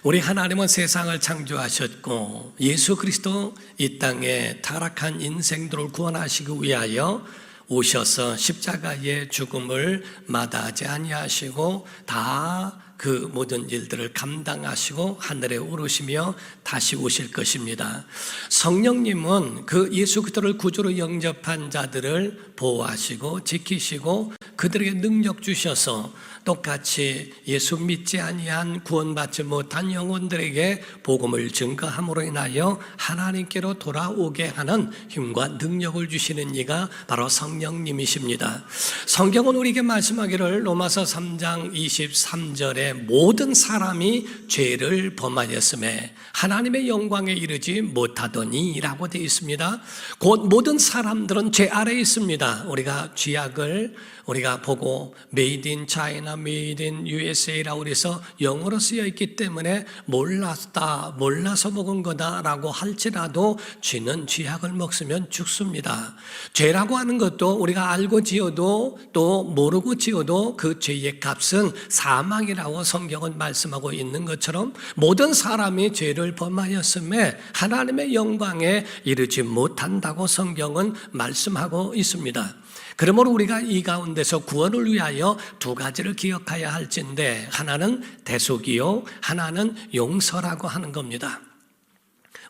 우리 하나님은 세상을 창조하셨고 예수 그리스도 이 땅에 타락한 인생들을 구원하시기 위하여 오셔서 십자가의 죽음을 마다하지 아니하시고 다 그 모든 일들을 감당하시고 하늘에 오르시며 다시 오실 것입니다. 성령님은 그 예수 그리스도를 구주로 영접한 자들을 보호하시고 지키시고 그들에게 능력 주셔서 똑같이 예수 믿지 아니한 구원받지 못한 영혼들에게 복음을 증거함으로 인하여 하나님께로 돌아오게 하는 힘과 능력을 주시는 이가 바로 성령님이십니다. 성경은 우리에게 말씀하기를 로마서 3장 23절에 모든 사람이 죄를 범하였음에 하나님의 영광에 이르지 못하더니 라고 되어 있습니다. 곧 모든 사람들은 죄 아래에 있습니다. 우리가 쥐약을 우리가 보고 Made in China, Made in USA라고 해서 영어로 쓰여 있기 때문에 몰라서 먹은 거다라고 할지라도 쥐는 쥐약을 먹으면 죽습니다. 죄라고 하는 것도 우리가 알고 지어도 또 모르고 지어도 그 죄의 값은 사망이라고 성경은 말씀하고 있는 것처럼 모든 사람이 죄를 범하였음에 하나님의 영광에 이르지 못한다고 성경은 말씀하고 있습니다. 그러므로 우리가 이 가운데서 구원을 위하여 두 가지를 기억해야 할진데 하나는 대속이요 하나는 용서라고 하는 겁니다.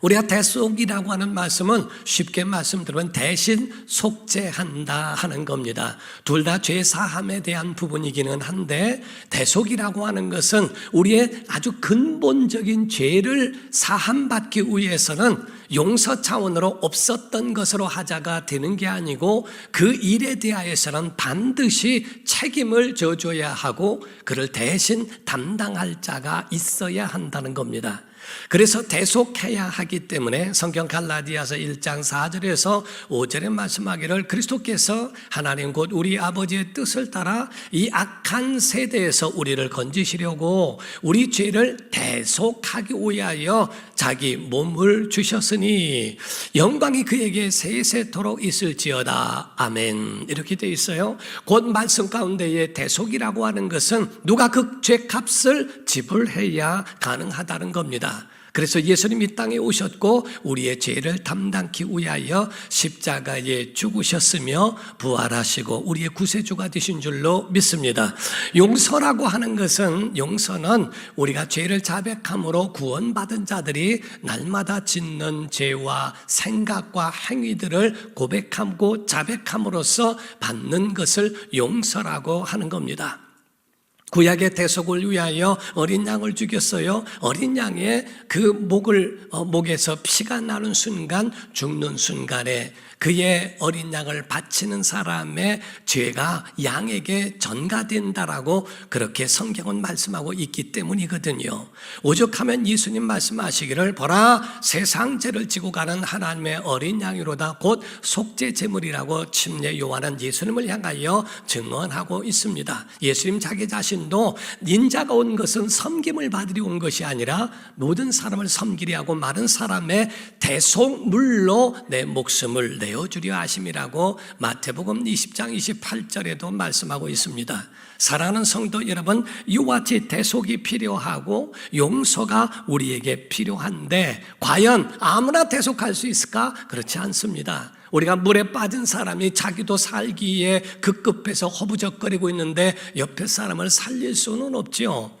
우리가 대속이라고 하는 말씀은 쉽게 말씀드리면 대신 속죄한다 하는 겁니다. 둘 다 죄 사함에 대한 부분이기는 한데 대속이라고 하는 것은 우리의 아주 근본적인 죄를 사함받기 위해서는 용서 차원으로 없었던 것으로 하자가 되는 게 아니고 그 일에 대하여서는 반드시 책임을 져줘야 하고 그를 대신 담당할 자가 있어야 한다는 겁니다. 그래서 대속해야 하기 때문에 성경 갈라디아서 1장 4절에서 5절에 말씀하기를 그리스도께서 하나님 곧 우리 아버지의 뜻을 따라 이 악한 세대에서 우리를 건지시려고 우리 죄를 대속하기 위하여 자기 몸을 주셨으니 영광이 그에게 세세토록 있을지어다. 아멘. 이렇게 되어 있어요. 곧 말씀 가운데에 대속이라고 하는 것은 누가 그 죄값을 지불해야 가능하다는 겁니다. 그래서 예수님이 이 땅에 오셨고 우리의 죄를 담당하기 위하여 십자가에 죽으셨으며 부활하시고 우리의 구세주가 되신 줄로 믿습니다. 용서라고 하는 것은 용서는 우리가 죄를 자백함으로 구원받은 자들이 날마다 짓는 죄와 생각과 행위들을 고백하고 자백함으로써 받는 것을 용서라고 하는 겁니다. 구약의 대속을 위하여 어린 양을 죽였어요. 어린 양의 그 목에서 피가 나는 순간 죽는 순간에 그의 어린 양을 바치는 사람의 죄가 양에게 전가된다라고 그렇게 성경은 말씀하고 있기 때문이거든요. 오죽하면 예수님 말씀하시기를 보라 세상 죄를 지고 가는 하나님의 어린 양이로다 곧 속죄 제물이라고 침례 요한은 예수님을 향하여 증언하고 있습니다. 예수님 자기 자신도 인자가 온 것은 섬김을 받으려 온 것이 아니라 모든 사람을 섬기려 하고 많은 사람의 대속물로 내 목숨을 내어주려 하심이라고 마태복음 20장 28절에도 말씀하고 있습니다. 사랑하는 성도 여러분, 이와 같이 대속이 필요하고 용서가 우리에게 필요한데 과연 아무나 대속할 수 있을까? 그렇지 않습니다. 우리가 물에 빠진 사람이 자기도 살기에 급급해서 허부적거리고 있는데 옆에 사람을 살릴 수는 없죠.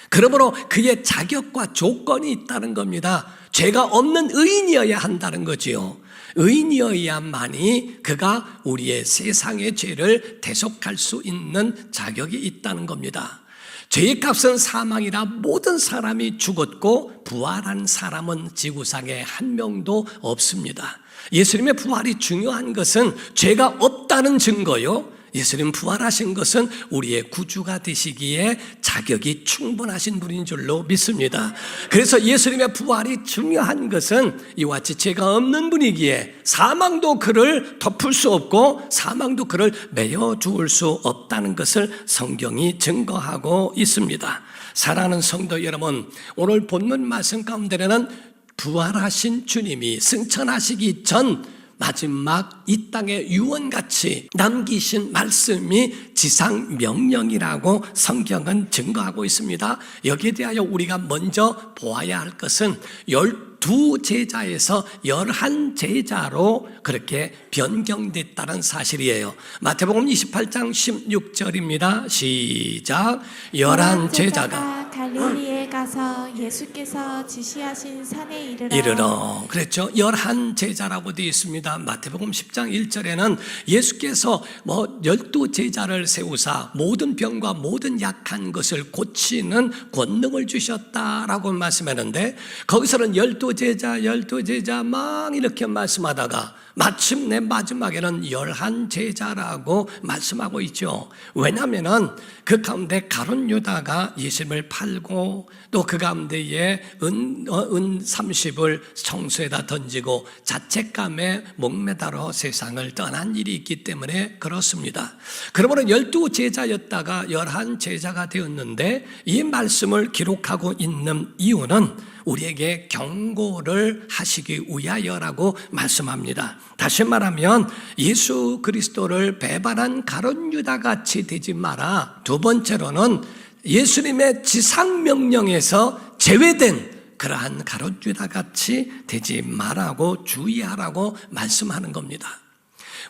그러므로 그의 자격과 조건이 있다는 겁니다. 죄가 없는 의인이어야 한다는 거지요. 의인이어야만이 그가 우리의 세상의 죄를 대속할 수 있는 자격이 있다는 겁니다. 죄의 값은 사망이라 모든 사람이 죽었고 부활한 사람은 지구상에 한 명도 없습니다. 예수님의 부활이 중요한 것은 죄가 없다는 증거요. 예수님 부활하신 것은 우리의 구주가 되시기에 자격이 충분하신 분인 줄로 믿습니다. 그래서 예수님의 부활이 중요한 것은 이와 같이 죄가 없는 분이기에 사망도 그를 덮을 수 없고 사망도 그를 메어 주울 수 없다는 것을 성경이 증거하고 있습니다. 사랑하는 성도 여러분, 오늘 본문 말씀 가운데는 부활하신 주님이 승천하시기 전 마지막 이 땅에 유언같이 남기신 말씀이 지상명령이라고 성경은 증거하고 있습니다. 여기에 대하여 우리가 먼저 보아야 할 것은 12제자에서 11제자로 그렇게 변경됐다는 사실이에요. 마태복음 28장 16절입니다. 시작. 11제자가 갈릴리에 가서 예수께서 지시하신 산에 이르러 그랬죠. 11제자라고 되어 있습니다. 마태복음 10장 1절에는 예수께서 12제자를 세우사 모든 병과 모든 약한 것을 고치는 권능을 주셨다라고 말씀하는데, 거기서는 12제자 막 이렇게 말씀하다가 마침내 마지막에는 11제자라고 말씀하고 있죠. 왜냐하면 그 가운데 가룟 유다가 예수님을 팔고 또 그 가운데에 은 30을 청수에다 던지고 자책감에 목매달아 세상을 떠난 일이 있기 때문에 그렇습니다. 그러므로 12제자였다가 11제자가 되었는데, 이 말씀을 기록하고 있는 이유는 우리에게 경고를 하시기 위하여라고 말씀합니다. 다시 말하면 예수 그리스도를 배반한 가룟 유다같이 되지 마라. 두 번째로는 예수님의 지상명령에서 제외된 그러한 가룟 유다같이 되지 말라고 주의하라고 말씀하는 겁니다.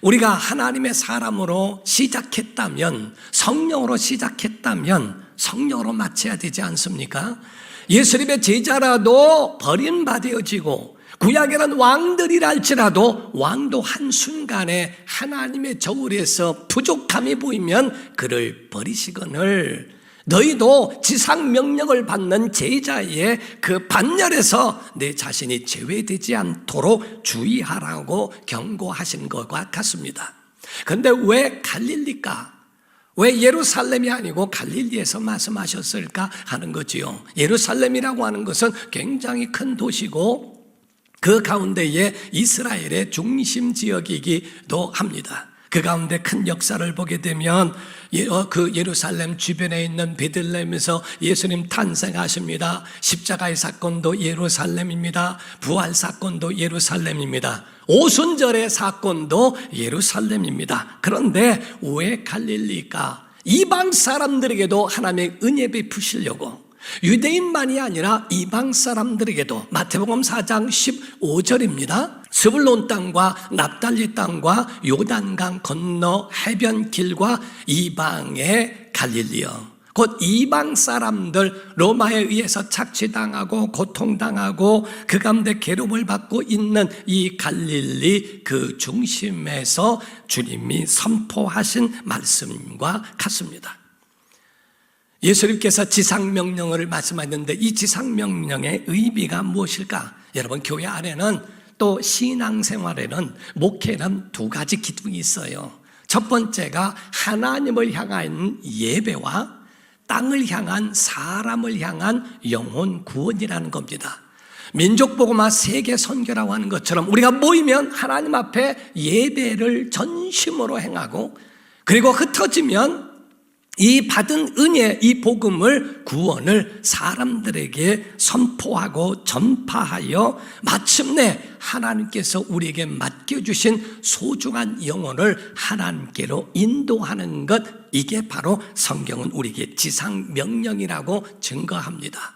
우리가 하나님의 사람으로 시작했다면, 성령으로 시작했다면 성령으로 마쳐야 되지 않습니까? 예수님의 제자라도 버림받아지고 구약에는 왕들이라 할지라도 왕도 한순간에 하나님의 저울에서 부족함이 보이면 그를 버리시거늘 너희도 지상명령을 받는 제자의 그 반열에서 내 자신이 제외되지 않도록 주의하라고 경고하신 것과 같습니다. 그런데 왜 갈릴리가, 왜 예루살렘이 아니고 갈릴리에서 말씀하셨을까 하는 거지요. 예루살렘이라고 하는 것은 굉장히 큰 도시고 그 가운데에 이스라엘의 중심 지역이기도 합니다. 그 가운데 큰 역사를 보게 되면 그 예루살렘 주변에 있는 베들레헴에서 예수님 탄생하십니다. 십자가의 사건도 예루살렘입니다. 부활 사건도 예루살렘입니다. 오순절의 사건도 예루살렘입니다. 그런데 왜 갈릴리가? 이방 사람들에게도 하나님의 은혜 베푸시려고, 유대인만이 아니라 이방 사람들에게도 마태복음 4장 15절입니다. 스불론 땅과 납달리 땅과 요단강 건너 해변길과 이방의 갈릴리여, 곧 이방 사람들, 로마에 의해서 착취당하고 고통당하고 그 가운데 괴롭을 받고 있는 이 갈릴리 그 중심에서 주님이 선포하신 말씀과 같습니다. 예수님께서 지상명령을 말씀하셨는데 이 지상명령의 의미가 무엇일까? 여러분, 교회 안에는 또 신앙생활에는, 목회는 두 가지 기둥이 있어요. 첫 번째가 하나님을 향한 예배와 땅을 향한, 사람을 향한 영혼 구원이라는 겁니다. 민족복음화 세계 선교라고 하는 것처럼 우리가 모이면 하나님 앞에 예배를 전심으로 행하고, 그리고 흩어지면 이 받은 은혜, 이 복음을, 구원을 사람들에게 선포하고 전파하여 마침내 하나님께서 우리에게 맡겨주신 소중한 영혼을 하나님께로 인도하는 것, 이게 바로 성경은 우리에게 지상명령이라고 증거합니다.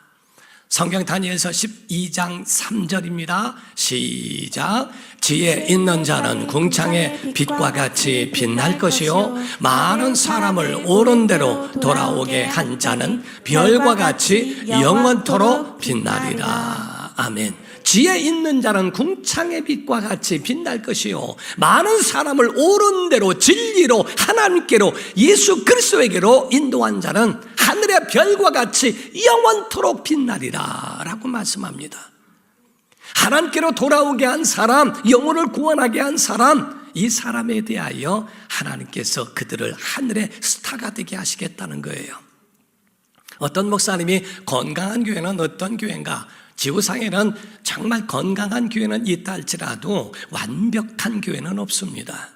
성경 다니엘서 12장 3절입니다. 시작. 지혜 있는 자는 궁창의 빛과 같이 빛날 것이요 많은 사람을 옳은 대로 돌아오게 한 자는 별과 같이 영원토록 빛나리라. 아멘. 지혜 있는 자는 궁창의 빛과 같이 빛날 것이요 많은 사람을 옳은 대로 진리로 하나님께로 예수 그리스도에게로 인도한 자는 하늘의 별과 같이 영원토록 빛나리라 라고 말씀합니다. 하나님께로 돌아오게 한 사람, 영혼을 구원하게 한 사람, 이 사람에 대하여 하나님께서 그들을 하늘의 스타가 되게 하시겠다는 거예요. 어떤 목사님이 건강한 교회는 어떤 교회인가? 지구상에는 정말 건강한 교회는 있다 할지라도 완벽한 교회는 없습니다.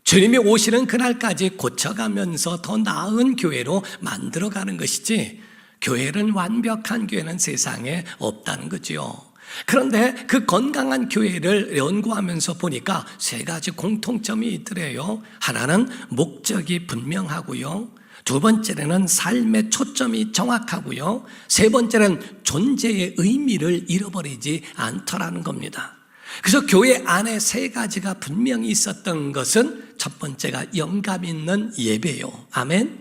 주님이 오시는 그날까지 고쳐가면서 더 나은 교회로 만들어가는 것이지, 교회는 완벽한 교회는 세상에 없다는 거죠. 그런데 그 건강한 교회를 연구하면서 보니까 세 가지 공통점이 있더래요. 하나는 목적이 분명하고요. 두 번째는 삶의 초점이 정확하고요. 세 번째는 존재의 의미를 잃어버리지 않더라는 겁니다. 그래서 교회 안에 세 가지가 분명히 있었던 것은 첫 번째가 영감 있는 예배요. 아멘.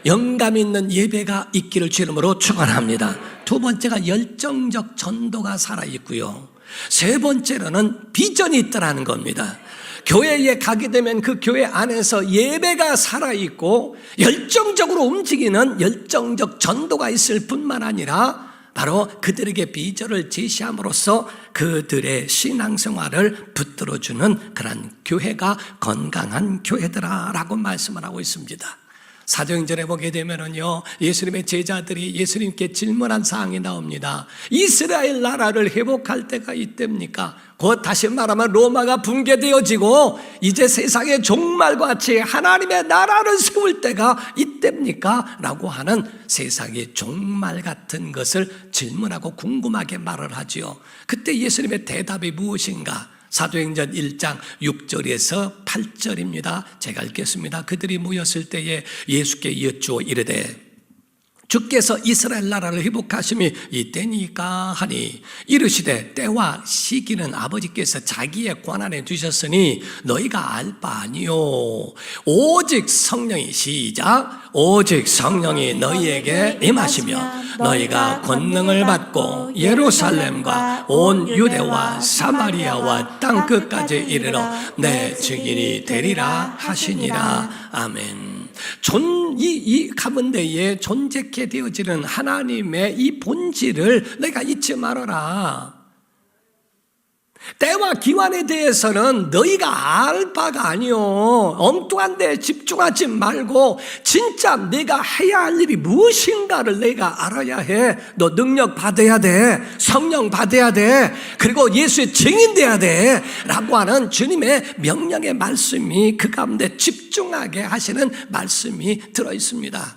영감 있는 예배가 있기를 주 이름으로 축원합니다. 두 번째가 열정적 전도가 살아있고요. 세 번째로는 비전이 있더라는 겁니다. 교회에 가게 되면 그 교회 안에서 예배가 살아있고 열정적으로 움직이는 열정적 전도가 있을 뿐만 아니라 바로 그들에게 비전을 제시함으로써 그들의 신앙생활을 붙들어주는 그런 교회가 건강한 교회더라라고 말씀을 하고 있습니다. 사도행전에 보게 되면은요, 예수님의 제자들이 예수님께 질문한 사항이 나옵니다. 이스라엘 나라를 회복할 때가 이때입니까? 곧 다시 말하면 로마가 붕괴되어지고 이제 세상의 종말과 같이 하나님의 나라를 세울 때가 이때입니까? 라고 하는 세상의 종말 같은 것을 질문하고 궁금하게 말을 하지요. 그때 예수님의 대답이 무엇인가? 사도행전 1장 6절에서 8절입니다. 제가 읽겠습니다. 그들이 모였을 때에 예수께 여쭈어 이르되 주께서 이스라엘 나라를 회복하심이 이때니까 하니 이르시되 때와 시기는 아버지께서 자기의 권한에 두셨으니 너희가 알 바 아니요 오직 성령이 시작 오직 성령이 너희에게 임하시며 너희가 권능을 받고 예루살렘과 온 유대와 사마리아와 땅끝까지 이르러 내 증인이 되리라 하시니라. 아멘. 이 가운데에 존재케 되어지는 하나님의 이 본질을 내가 잊지 말아라. 때와 기한에 대해서는 너희가 알 바가 아니요 엉뚱한 데 집중하지 말고 진짜 내가 해야 할 일이 무엇인가를 내가 알아야 해. 너 능력 받아야 돼. 성령 받아야 돼. 그리고 예수의 증인 돼야 돼 라고 하는 주님의 명령의 말씀이 그 가운데 집중하게 하시는 말씀이 들어있습니다.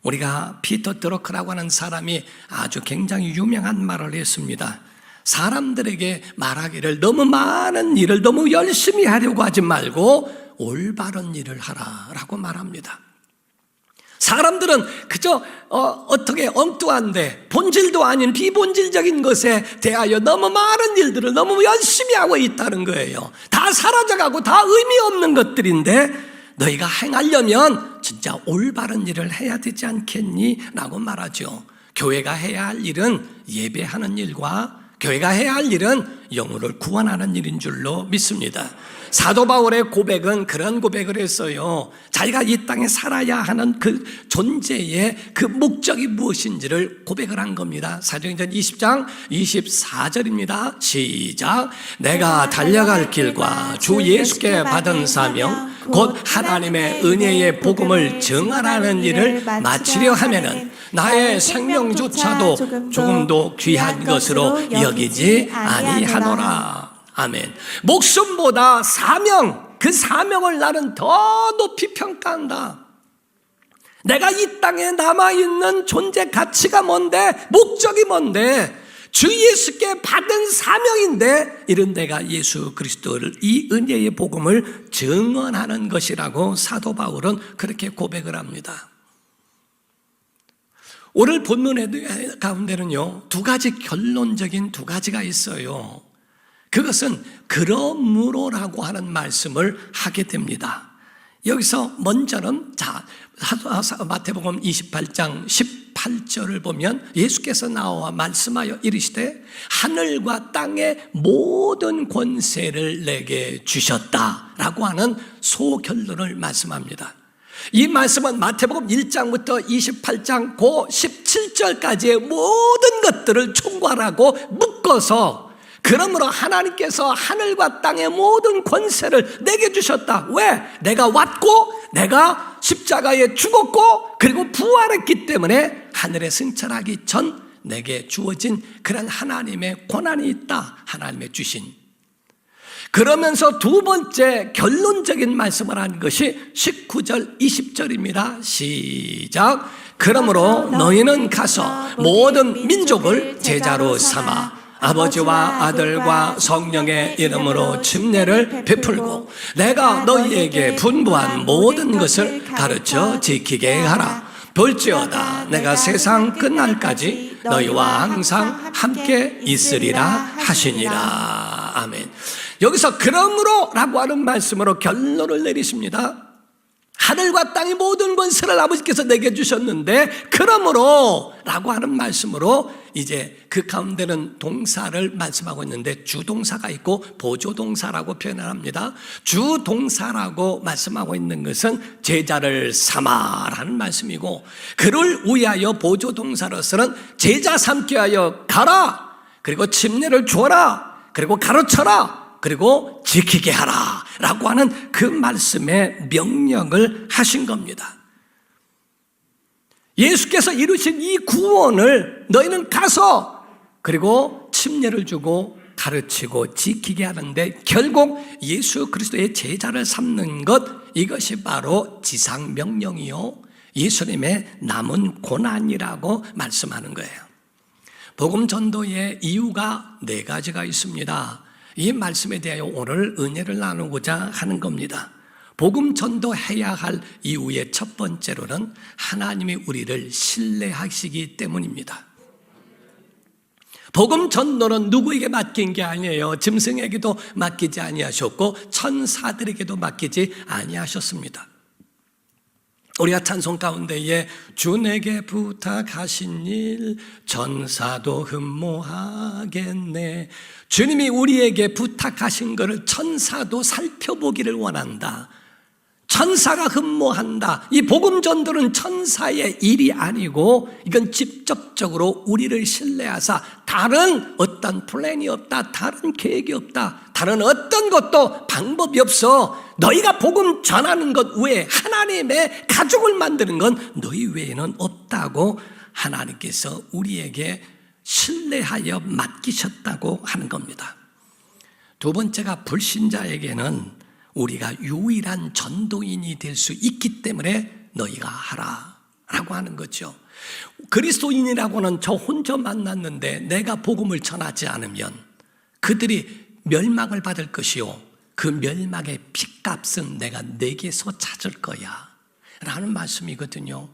우리가 피터 드러크라고 하는 사람이 아주 굉장히 유명한 말을 했습니다. 사람들에게 말하기를 너무 많은 일을 너무 열심히 하려고 하지 말고 올바른 일을 하라라고 말합니다. 사람들은 그저 어떻게 엉뚱한데 본질도 아닌 비본질적인 것에 대하여 너무 많은 일들을 너무 열심히 하고 있다는 거예요. 다 사라져가고 다 의미 없는 것들인데 너희가 행하려면 진짜 올바른 일을 해야 되지 않겠니? 라고 말하죠. 교회가 해야 할 일은 예배하는 일과 교회가 해야 할 일은 영혼을 구원하는 일인 줄로 믿습니다. 사도 바울의 고백은 그런 고백을 했어요. 자기가 이 땅에 살아야 하는 그 존재의 그 목적이 무엇인지를 고백을 한 겁니다. 사도행전 20장 24절입니다. 시작. 내가 달려갈 길과 주 예수께 받은 사명 곧 하나님의 은혜의 복음을 증언하는 일을 마치려 하면은 나의 생명조차도 조금도 귀한 것으로 여기지 아니하노라. 아멘. 목숨보다 사명, 그 사명을 나는 더 높이 평가한다. 내가 이 땅에 남아있는 존재 가치가 뭔데, 목적이 뭔데, 주 예수께 받은 사명인데 이런 내가 예수 그리스도를 이 은혜의 복음을 증언하는 것이라고 사도 바울은 그렇게 고백을 합니다. 오늘 본문의 가운데는요, 두 가지 결론적인 두 가지가 있어요. 그것은 그러므로라고 하는 말씀을 하게 됩니다. 여기서 먼저는 마태복음 28장 18절을 보면 예수께서 나와 말씀하여 이르시되 하늘과 땅의 모든 권세를 내게 주셨다라고 하는 소결론을 말씀합니다. 이 말씀은 마태복음 1장부터 28장 고 17절까지의 모든 것들을 총괄하고 묶어서 그러므로 하나님께서 하늘과 땅의 모든 권세를 내게 주셨다. 왜? 내가 왔고 내가 십자가에 죽었고 그리고 부활했기 때문에 하늘에 승천하기 전 내게 주어진 그런 하나님의 권한이 있다. 하나님의 주신. 그러면서 두 번째 결론적인 말씀을 한 것이 19절 20절입니다. 시작. 그러므로 너희는 가서 모든 민족을 제자로 삼아 아버지와 아들과 성령의 이름으로 침례를 베풀고 내가 너희에게 분부한 모든 것을 가르쳐 지키게 하라. 볼지어다 내가 세상 끝날까지 너희와 항상 함께 있으리라 하시니라. 아멘. 여기서 그러므로 라고 하는 말씀으로 결론을 내리십니다. 하늘과 땅의 모든 권세를 아버지께서 내게 주셨는데 그러므로 라고 하는 말씀으로 이제 그 가운데는 동사를 말씀하고 있는데 주동사가 있고 보조동사라고 표현을 합니다. 주동사라고 말씀하고 있는 것은 제자를 삼아라는 말씀이고, 그를 위하여 보조동사로서는 제자 삼게 하여 가라, 그리고 침례를 줘라, 그리고 가르쳐라, 그리고 지키게 하라 라고 하는 그 말씀에 명령을 하신 겁니다. 예수께서 이루신 이 구원을 너희는 가서 그리고 침례를 주고 가르치고 지키게 하는데, 결국 예수 그리스도의 제자를 삼는 것, 이것이 바로 지상명령이요 예수님의 남은 고난이라고 말씀하는 거예요. 복음 전도의 이유가 4가지가 있습니다. 이 말씀에 대하여 오늘 은혜를 나누고자 하는 겁니다. 복음 전도해야 할 이유의 첫 번째로는 하나님이 우리를 신뢰하시기 때문입니다. 복음 전도는 누구에게 맡긴 게 아니에요. 짐승에게도 맡기지 아니하셨고 천사들에게도 맡기지 아니하셨습니다. 우리가 찬송 가운데에 주 내게 부탁하신 일 천사도 흠모하겠네, 주님이 우리에게 부탁하신 것을 천사도 살펴보기를 원한다, 천사가 흠모한다. 이 복음 전도는 천사의 일이 아니고 이건 직접적으로 우리를 신뢰하사 다른 어떤 플랜이 없다, 다른 계획이 없다, 다른 어떤 것도 방법이 없어. 너희가 복음 전하는 것 외에 하나님의 가족을 만드는 건 너희 외에는 없다고 하나님께서 우리에게 신뢰하여 맡기셨다고 하는 겁니다. 두 번째가 불신자에게는 우리가 유일한 전도인이 될 수 있기 때문에 너희가 하라 라고 하는 거죠. 그리스도인이라고는 저 혼자 만났는데 내가 복음을 전하지 않으면 그들이 멸망을 받을 것이요 그 멸망의 핏값은 내가 내게서 찾을 거야 라는 말씀이거든요.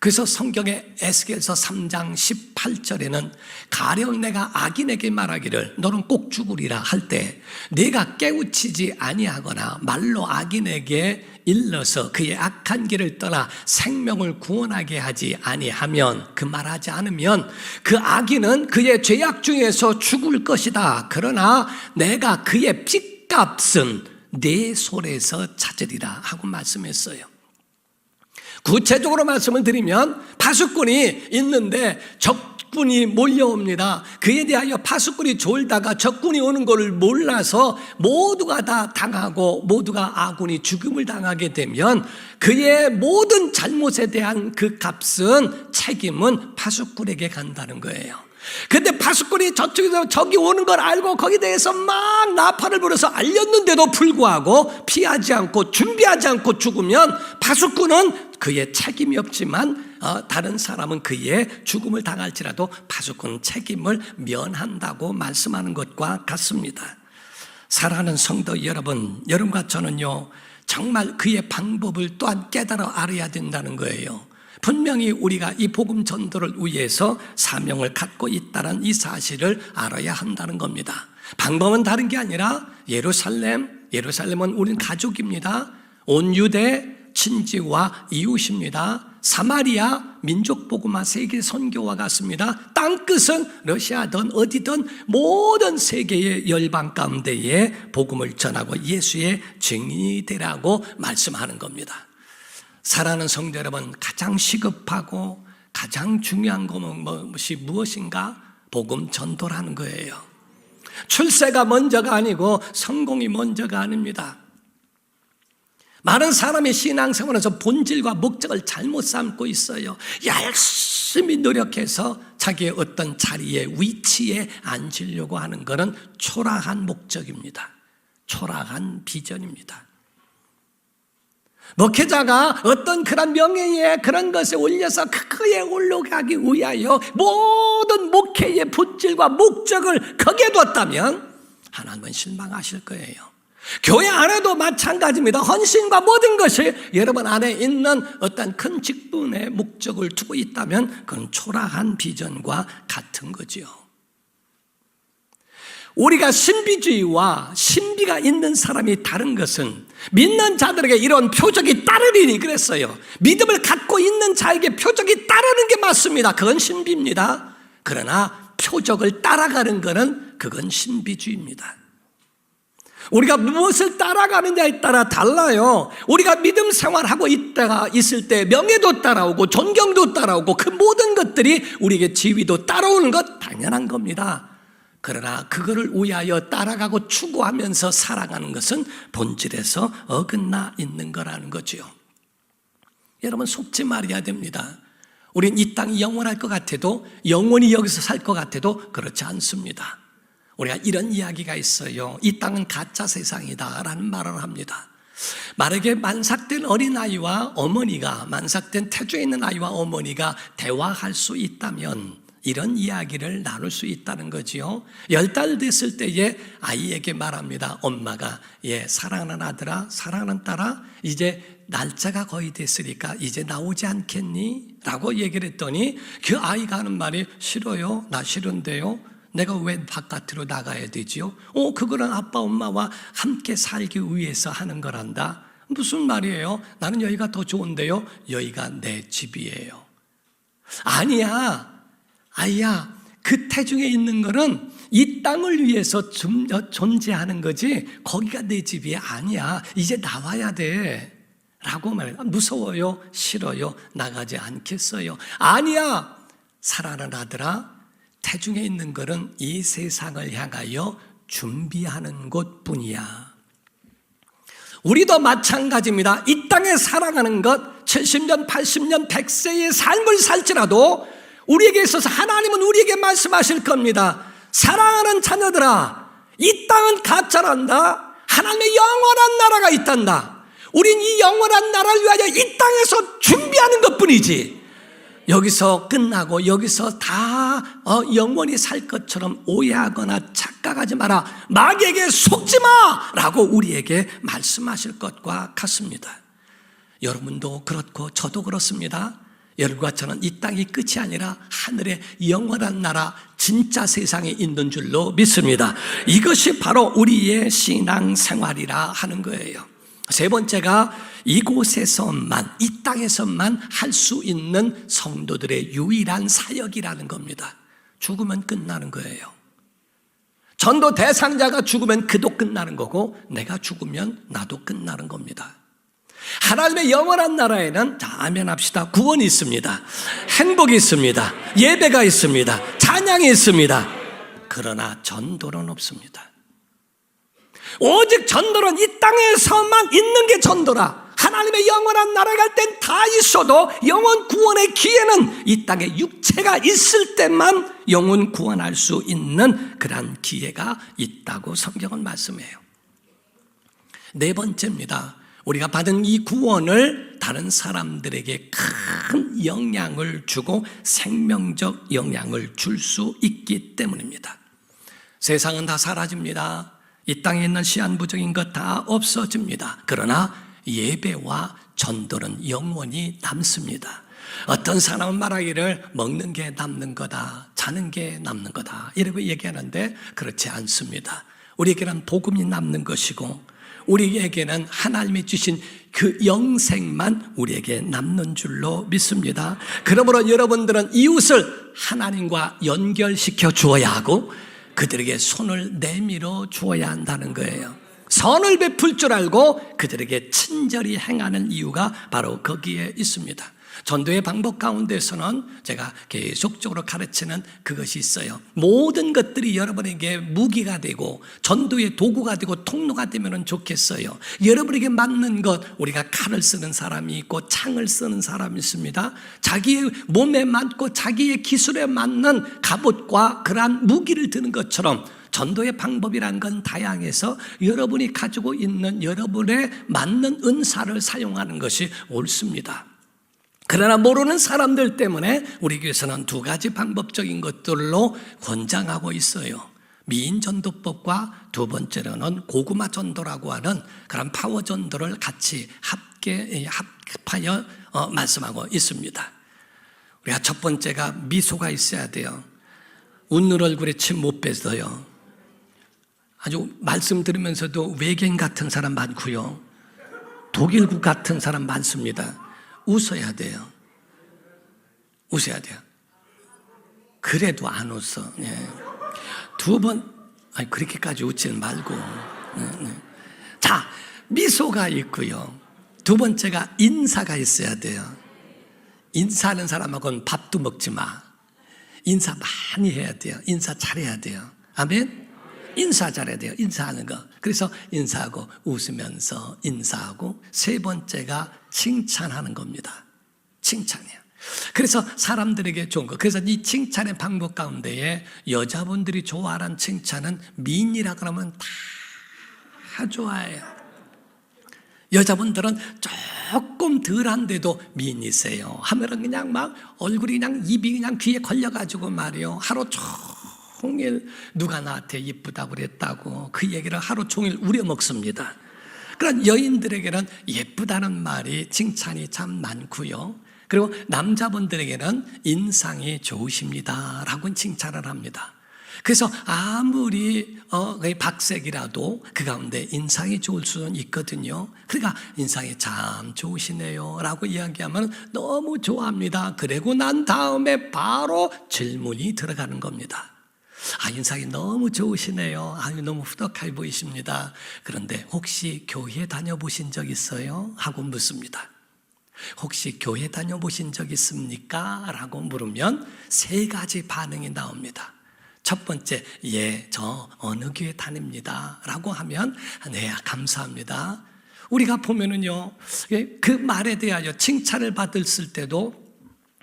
그래서 성경의 에스겔서 3장 18절에는 가령 내가 악인에게 말하기를 너는 꼭 죽으리라 할 때 내가 깨우치지 아니하거나 말로 악인에게 일러서 그의 악한 길을 떠나 생명을 구원하게 하지 아니하면, 그 말하지 않으면 그 악인은 그의 죄악 중에서 죽을 것이다. 그러나 내가 그의 핏값은 내 손에서 찾으리라 하고 말씀했어요. 구체적으로 말씀을 드리면 파수꾼이 있는데 적군이 몰려옵니다. 그에 대하여 파수꾼이 졸다가 적군이 오는 것을 몰라서 모두가 다 당하고 모두가 아군이 죽음을 당하게 되면 그의 모든 잘못에 대한 그 값은, 책임은 파수꾼에게 간다는 거예요. 근데 파수꾼이 저쪽에서 적이 오는 걸 알고 거기에 대해서 막 나팔을 불어서 알렸는데도 불구하고 피하지 않고 준비하지 않고 죽으면 파수꾼은 그의 책임이 없지만 다른 사람은 그의 죽음을 당할지라도 파수꾼은 책임을 면한다고 말씀하는 것과 같습니다. 사랑하는 성도 여러분, 여러분과 저는요 정말 그의 방법을 또한 깨달아 알아야 된다는 거예요. 분명히 우리가 이 복음 전도를 위해서 사명을 갖고 있다는 이 사실을 알아야 한다는 겁니다. 방법은 다른 게 아니라 예루살렘은 우리는 가족입니다. 온 유대 친지와 이웃입니다. 사마리아 민족 복음화 세계 선교와 같습니다. 땅끝은 러시아든 어디든 모든 세계의 열방 가운데에 복음을 전하고 예수의 증인이 되라고 말씀하는 겁니다. 사랑하는 성도 여러분, 가장 시급하고 가장 중요한 것이 무엇인가? 복음 전도라는 거예요. 출세가 먼저가 아니고 성공이 먼저가 아닙니다. 많은 사람이 신앙생활에서 본질과 목적을 잘못 삼고 있어요. 열심히 노력해서 자기의 어떤 자리에, 위치에 앉으려고 하는 것은 초라한 목적입니다. 초라한 비전입니다. 목회자가 어떤 그런 명예에 그런 것에 올려서 그에 올라가기 위하여 모든 목회 교회의 본질과 목적을 거기에 뒀다면 하나님은 실망하실 거예요. 교회 안에도 마찬가지입니다. 헌신과 모든 것이 여러분 안에 있는 어떤 큰 직분의 목적을 두고 있다면 그건 초라한 비전과 같은 거지요. 우리가 신비주의와 신비가 있는 사람이 다른 것은 믿는 자들에게 이런 표적이 따르리니 그랬어요. 믿음을 갖고 있는 자에게 표적이 따르는 게 맞습니다. 그건 신비입니다. 그러나 표적을 따라가는 것은 그건 신비주의입니다. 우리가 무엇을 따라가느냐에 따라 달라요. 우리가 믿음 생활하고 있을 때 명예도 따라오고 존경도 따라오고 그 모든 것들이 우리에게 지위도 따라오는 것 당연한 겁니다. 그러나 그거를 위하여 따라가고 추구하면서 살아가는 것은 본질에서 어긋나 있는 거라는 거죠. 여러분 속지 말아야 됩니다. 우린 이 땅이 영원할 것 같아도 영원히 여기서 살 것 같아도 그렇지 않습니다. 우리가 이런 이야기가 있어요. 이 땅은 가짜 세상이다 라는 말을 합니다. 만약에 만삭된 어린아이와 어머니가, 만삭된 태주에 있는 아이와 어머니가 대화할 수 있다면 이런 이야기를 나눌 수 있다는 거지요. 10달 됐을 때에 아이에게 말합니다. 엄마가 사랑하는 아들아, 사랑하는 딸아, 이제 날짜가 거의 됐으니까 이제 나오지 않겠니? 라고 얘기를 했더니 그 아이가 하는 말이 싫어요. 나 싫은데요. 내가 왜 바깥으로 나가야 되지요? 그거는 아빠 엄마와 함께 살기 위해서 하는 거란다. 무슨 말이에요? 나는 여기가 더 좋은데요. 여기가 내 집이에요. 아니야. 아이야, 그 태중에 있는 거는 이 땅을 위해서 존재하는 거지 거기가 내 집이 아니야. 이제 나와야 돼 라고 말해요. 무서워요? 싫어요? 나가지 않겠어요? 아니야. 사랑하는 아들아, 태중에 있는 것은 이 세상을 향하여 준비하는 곳뿐이야. 우리도 마찬가지입니다. 이 땅에 살아가는 것 70년, 80년, 100세의 삶을 살지라도 우리에게 있어서 하나님은 우리에게 말씀하실 겁니다. 사랑하는 자녀들아, 이 땅은 가짜란다. 하나님의 영원한 나라가 있단다. 우린 이 영원한 나라를 위하여 이 땅에서 준비하는 것뿐이지 여기서 끝나고 여기서 다 영원히 살 것처럼 오해하거나 착각하지 마라. 마귀에게 속지 마! 라고 우리에게 말씀하실 것과 같습니다. 여러분도 그렇고 저도 그렇습니다. 여러분과 저는 이 땅이 끝이 아니라 하늘의 영원한 나라 진짜 세상에 있는 줄로 믿습니다. 이것이 바로 우리의 신앙생활이라 하는 거예요. 세 번째가 이곳에서만, 이 땅에서만 할 수 있는 성도들의 유일한 사역이라는 겁니다. 죽으면 끝나는 거예요. 전도 대상자가 죽으면 그도 끝나는 거고 내가 죽으면 나도 끝나는 겁니다. 하나님의 영원한 나라에는 아멘 합시다. 구원이 있습니다. 행복이 있습니다. 예배가 있습니다. 찬양이 있습니다. 그러나 전도는 없습니다. 오직 전도는 이 땅에서만 있는 게 전도라. 하나님의 영원한 나라에 갈 땐 다 있어도 영혼 구원의 기회는 이 땅에 육체가 있을 때만 영혼 구원할 수 있는 그런 기회가 있다고 성경은 말씀해요. 네 번째입니다. 우리가 받은 이 구원을 다른 사람들에게 큰 영향을 주고 생명적 영향을 줄 수 있기 때문입니다. 세상은 다 사라집니다. 이 땅에 있는 시한부적인 것 다 없어집니다. 그러나 예배와 전도는 영원히 남습니다. 어떤 사람은 말하기를 먹는 게 남는 거다, 자는 게 남는 거다 이라고 얘기하는데 그렇지 않습니다. 우리에게는 복음이 남는 것이고 우리에게는 하나님이 주신 그 영생만 우리에게 남는 줄로 믿습니다. 그러므로 여러분들은 이웃을 하나님과 연결시켜 주어야 하고 그들에게 손을 내밀어 주어야 한다는 거예요. 선을 베풀 줄 알고 그들에게 친절히 행하는 이유가 바로 거기에 있습니다. 전도의 방법 가운데서는 제가 계속적으로 가르치는 그것이 있어요. 모든 것들이 여러분에게 무기가 되고 전도의 도구가 되고 통로가 되면 좋겠어요. 여러분에게 맞는 것, 우리가 칼을 쓰는 사람이 있고 창을 쓰는 사람이 있습니다. 자기의 몸에 맞고 자기의 기술에 맞는 갑옷과 그러한 무기를 드는 것처럼 전도의 방법이란 건 다양해서 여러분이 가지고 있는 여러분의 맞는 은사를 사용하는 것이 옳습니다. 그러나 모르는 사람들 때문에 우리 교회에서는 두 가지 방법적인 것들로 권장하고 있어요. 미인 전도법과 두 번째로는 고구마 전도라고 하는 그런 파워 전도를 같이 합하여 말씀하고 있습니다. 우리가 첫 번째가 미소가 있어야 돼요. 웃는 얼굴에 침 못 뱉어요. 아주 말씀 들으면서도 외계인 같은 사람 많고요. 독일국 같은 사람 많습니다. 웃어야 돼요. 웃어야 돼요. 그래도 안 웃어. 예. 두 번, 아니, 그렇게까지 웃지는 말고. 자, 미소가 있고요. 두 번째가 인사가 있어야 돼요. 인사하는 사람하고는 밥도 먹지 마. 인사 많이 해야 돼요. 인사 잘해야 돼요. 아멘? 인사 잘해야 돼요. 인사하는 거. 그래서 인사하고 웃으면서 인사하고 세 번째가 칭찬하는 겁니다. 칭찬이에요. 그래서 사람들에게 좋은 거. 그래서 이 칭찬의 방법 가운데에 여자분들이 좋아하는 칭찬은 미인이라 그러면 다 좋아해요. 여자분들은 조금 덜한데도 미인이세요 하면은 그냥 막 얼굴이 그냥 입이 그냥 귀에 걸려가지고 말이요. 하루 종일 누가 나한테 이쁘다고 그랬다고 그 얘기를 하루 종일 우려먹습니다. 그런 여인들에게는 예쁘다는 말이 칭찬이 참 많고요. 그리고 남자분들에게는 인상이 좋으십니다라고 칭찬을 합니다. 그래서 아무리 박색이라도 그 가운데 인상이 좋을 수는 있거든요. 그러니까 인상이 참 좋으시네요 라고 이야기하면 너무 좋아합니다. 그리고 난 다음에 바로 질문이 들어가는 겁니다. 아, 인상이 너무 좋으시네요. 아유, 너무 후덕해 보이십니다. 그런데 혹시 교회 다녀보신 적 있어요? 하고 묻습니다. 혹시 교회 다녀보신 적 있습니까? 라고 물으면 세 가지 반응이 나옵니다. 첫 번째, 예, 저 어느 교회 다닙니다 라고 하면 네, 감사합니다. 우리가 보면은요, 그 말에 대하여 칭찬을 받았을 때도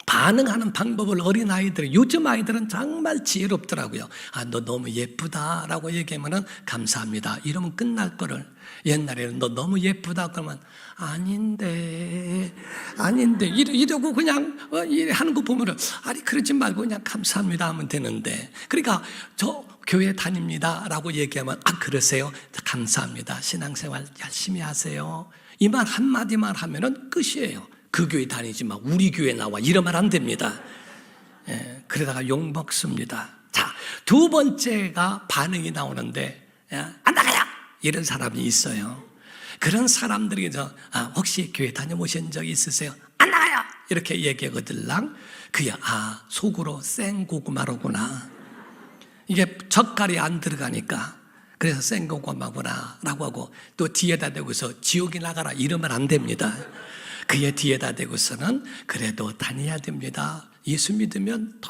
반응하는 방법을 어린아이들, 요즘 아이들은 정말 지혜롭더라고요. 아, 너 너무 예쁘다라고 얘기하면 감사합니다. 이러면 끝날 거를 옛날에는 너 너무 예쁘다 그러면 아닌데 이러고 그냥 하는 거 보면은 아니 그러지 말고 그냥 감사합니다 하면 되는데, 그러니까 저 교회 다닙니다라고 얘기하면 아 그러세요? 감사합니다. 신앙생활 열심히 하세요. 이 말 한마디만 하면은 끝이에요. 그 교회 다니지 마. 우리 교회 나와. 이러면 안 됩니다. 예, 그러다가 욕 먹습니다. 자, 두 번째가 반응이 나오는데 안 나가요! 이런 사람이 있어요. 그런 사람들에게서 혹시 교회 다녀보신 적 있으세요? 안 나가요! 이렇게 얘기하거들랑 그야 속으로 생고구마로구나. 이게 젓갈이 안 들어가니까 그래서 생고구마구나 라고 하고 또 뒤에다 대고서 지옥이 나가라 이러면 안 됩니다. 그의 뒤에다 대고서는 그래도 다녀야 됩니다. 예수 믿으면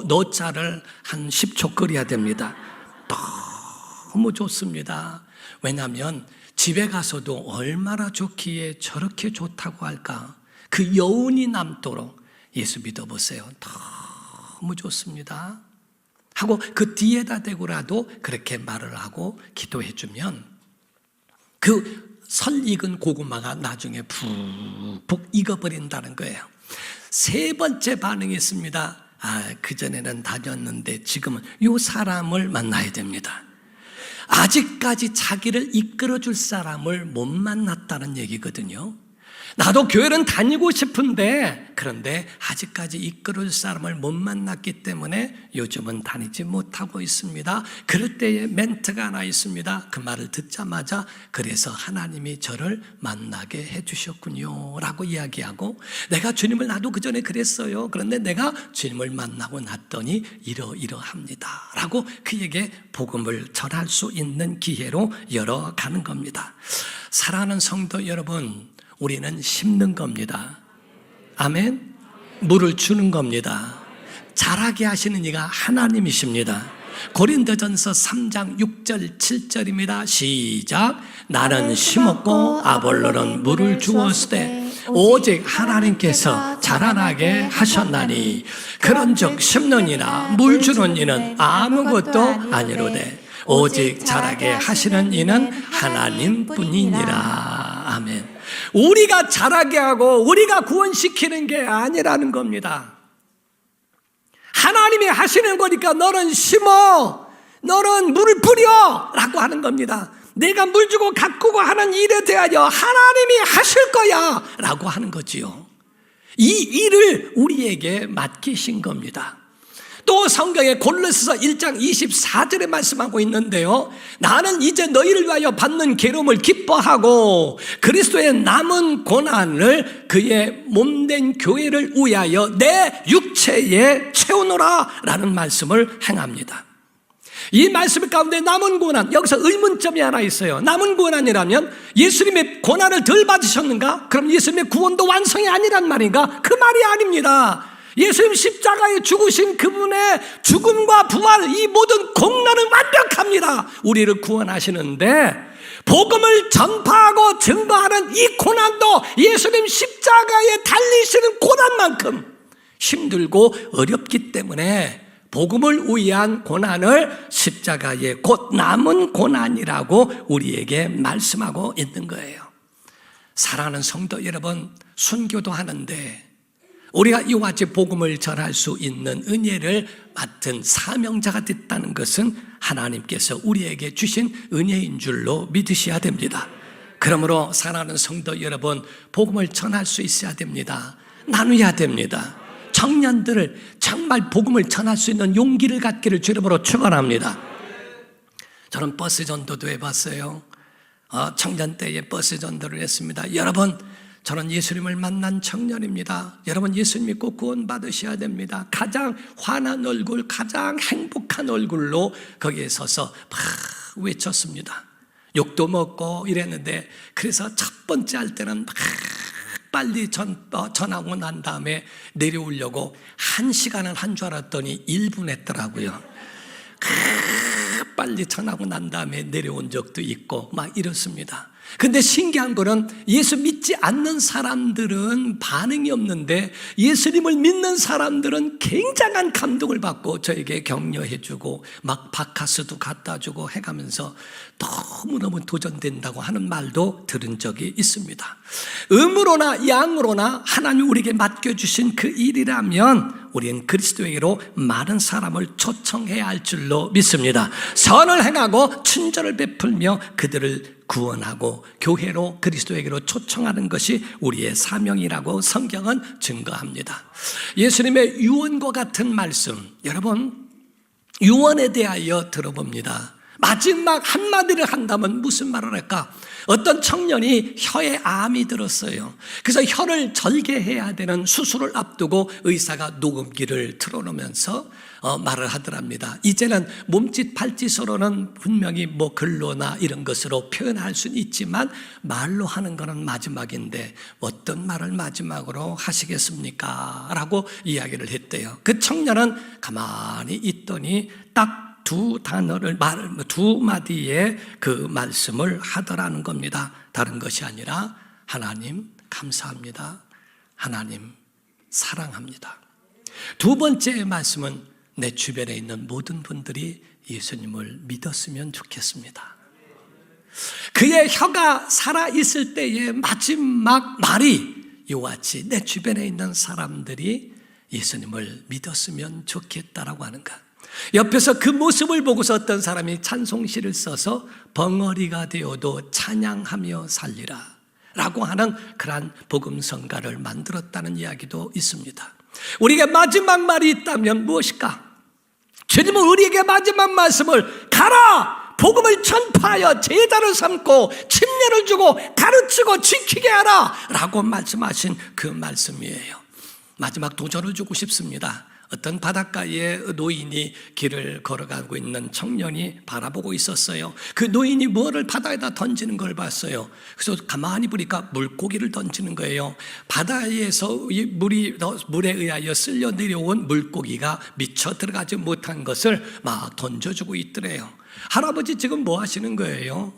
너자를 한 10초 끓여야 됩니다. 너무 좋습니다. 왜냐하면 집에 가서도 얼마나 좋기에 저렇게 좋다고 할까. 그 여운이 남도록 예수 믿어보세요. 너무 좋습니다 하고 그 뒤에다 대고라도 그렇게 말을 하고 기도해주면 그 설 익은 고구마가 나중에 푹푹 익어버린다는 거예요. 세 번째 반응이 있습니다. 그전에는 다녔는데 지금은 이 사람을 만나야 됩니다. 아직까지 자기를 이끌어줄 사람을 못 만났다는 얘기거든요. 나도 교회는 다니고 싶은데 그런데 아직까지 이끌어줄 사람을 못 만났기 때문에 요즘은 다니지 못하고 있습니다. 그럴 때에 멘트가 하나 있습니다. 그 말을 듣자마자 그래서 하나님이 저를 만나게 해주셨군요 라고 이야기하고, 내가 주님을 나도 그전에 그랬어요. 그런데 내가 주님을 만나고 났더니 이러합니다 라고 그에게 복음을 전할 수 있는 기회로 열어가는 겁니다. 사랑하는 성도 여러분, 우리는 심는 겁니다. 아멘. 물을 주는 겁니다. 자라게 하시는 이가 하나님이십니다. 고린도전서 3장 6절 7절입니다. 시작. 나는 심었고 아볼로는 물을 주었으되 오직 하나님께서 자라나게 하셨나니 그런즉 심는 이나 물 주는 이는 아무것도 아니로되 오직 자라게 하시는 이는 하나님뿐이니라. 아멘. 우리가 자라게 하고 우리가 구원시키는 게 아니라는 겁니다. 하나님이 하시는 거니까 너는 심어, 너는 물을 뿌려 라고 하는 겁니다. 내가 물 주고 가꾸고 하는 일에 대하여 하나님이 하실 거야 라고 하는 거지요. 이 일을 우리에게 맡기신 겁니다. 또 성경에 골로새서 1장 24절에 말씀하고 있는데요, 나는 이제 너희를 위하여 받는 괴로움을 기뻐하고 그리스도의 남은 고난을 그의 몸된 교회를 위하여 내 육체에 채우노라 라는 말씀을 행합니다. 이 말씀 가운데 남은 고난, 여기서 의문점이 하나 있어요. 남은 고난이라면 예수님의 고난을 덜 받으셨는가? 그럼 예수님의 구원도 완성이 아니란 말인가? 그 말이 아닙니다. 예수님 십자가에 죽으신 그분의 죽음과 부활, 이 모든 공로는 완벽합니다. 우리를 구원하시는데 복음을 전파하고 증거하는 이 고난도 예수님 십자가에 달리시는 고난만큼 힘들고 어렵기 때문에 복음을 위한 고난을 십자가의 곧 남은 고난이라고 우리에게 말씀하고 있는 거예요. 사랑하는 성도 여러분, 순교도 하는데 우리가 이와 같이 복음을 전할 수 있는 은혜를 맡은 사명자가 됐다는 것은 하나님께서 우리에게 주신 은혜인 줄로 믿으셔야 됩니다. 그러므로 사랑하는 성도 여러분, 복음을 전할 수 있어야 됩니다. 나누어야 됩니다. 청년들을 정말 복음을 전할 수 있는 용기를 갖기를 주님으로 축원합니다. 저는 버스 전도도 해봤어요. 청년 때에 버스 전도를 했습니다. 여러분, 저는 예수님을 만난 청년입니다. 여러분, 예수님 믿고 구원 받으셔야 됩니다. 가장 환한 얼굴, 가장 행복한 얼굴로 거기에 서서 막 외쳤습니다. 욕도 먹고 이랬는데, 그래서 첫 번째 할 때는 막 빨리 전하고 난 다음에 내려오려고 1시간을 한 줄 알았더니 1분 했더라고요. 빨리 전하고 난 다음에 내려온 적도 있고 막 이렇습니다. 근데 신기한 거는 예수 믿지 않는 사람들은 반응이 없는데 예수님을 믿는 사람들은 굉장한 감동을 받고 저에게 격려해주고 막 바카스도 갖다 주고 해가면서 너무너무 도전된다고 하는 말도 들은 적이 있습니다. 음으로나 양으로나 하나님 우리에게 맡겨주신 그 일이라면 우리는 그리스도에게로 많은 사람을 초청해야 할 줄로 믿습니다. 선을 행하고 친절을 베풀며 그들을 구원하고 교회로 그리스도에게로 초청하는 것이 우리의 사명이라고 성경은 증거합니다. 예수님의 유언과 같은 말씀, 여러분 유언에 대하여 들어봅니다. 마지막 한마디를 한다면 무슨 말을 할까? 어떤 청년이 혀에 암이 들었어요. 그래서 혀를 절개해야 되는 수술을 앞두고 의사가 녹음기를 틀어놓으면서 말을 하더랍니다. 이제는 몸짓 발짓으로는 분명히 뭐 글로나 이런 것으로 표현할 수는 있지만 말로 하는 것은 마지막인데 어떤 말을 마지막으로 하시겠습니까? 라고 이야기를 했대요. 그 청년은 가만히 있더니 딱 두 마디의 그 말씀을 하더라는 겁니다. 다른 것이 아니라 하나님 감사합니다. 하나님 사랑합니다. 두 번째 말씀은 내 주변에 있는 모든 분들이 예수님을 믿었으면 좋겠습니다. 그의 혀가 살아있을 때의 마지막 말이 이와 같이 내 주변에 있는 사람들이 예수님을 믿었으면 좋겠다라고 하는 것. 옆에서 그 모습을 보고서 어떤 사람이 찬송시를 써서 벙어리가 되어도 찬양하며 살리라 라고 하는 그러한 복음성가를 만들었다는 이야기도 있습니다. 우리에게 마지막 말이 있다면 무엇일까? 주님은 우리에게 마지막 말씀을 가라! 복음을 전파하여 제자를 삼고 침례를 주고 가르치고 지키게 하라! 라고 말씀하신 그 말씀이에요. 마지막 도전을 주고 싶습니다. 어떤 바닷가에 노인이 길을 걸어가고 있는 청년이 바라보고 있었어요. 그 노인이 뭐를 바다에다 던지는 걸 봤어요. 그래서 가만히 보니까 물고기를 던지는 거예요. 바다에서 이 물에 의하여 쓸려 내려온 물고기가 미처 들어가지 못한 것을 막 던져주고 있더래요. 할아버지 지금 뭐 하시는 거예요?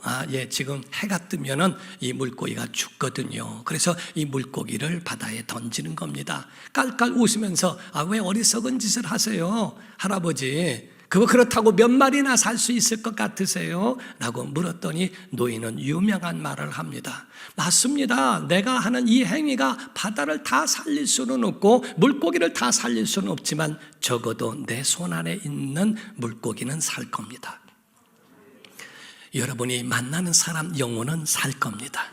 지금 해가 뜨면은 이 물고기가 죽거든요. 그래서 이 물고기를 바다에 던지는 겁니다. 깔깔 웃으면서 왜 어리석은 짓을 하세요? 할아버지, 그렇다고 몇 마리나 살 수 있을 것 같으세요? 라고 물었더니 노인은 유명한 말을 합니다. 맞습니다. 내가 하는 이 행위가 바다를 다 살릴 수는 없고 물고기를 다 살릴 수는 없지만 적어도 내 손 안에 있는 물고기는 살 겁니다. 여러분이 만나는 사람 영혼은 살 겁니다.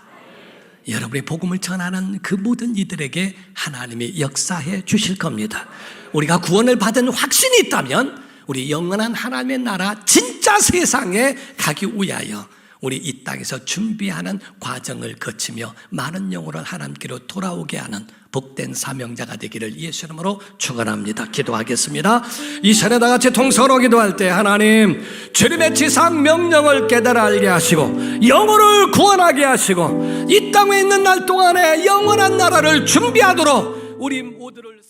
여러분이 복음을 전하는 그 모든 이들에게 하나님이 역사해 주실 겁니다. 우리가 구원을 받은 확신이 있다면 우리 영원한 하나님의 나라 진짜 세상에 가기 위하여 우리 이 땅에서 준비하는 과정을 거치며 많은 영혼을 하나님께로 돌아오게 하는 복된 사명자가 되기를 예수 이름으로 축원합니다. 기도하겠습니다. 이 시간에 다 같이 통성으로 기도할 때 하나님 주님의 지상 명령을 깨달아 알게 하시고 영혼을 구원하게 하시고 이 땅에 있는 날 동안에 영원한 나라를 준비하도록 우리 모두를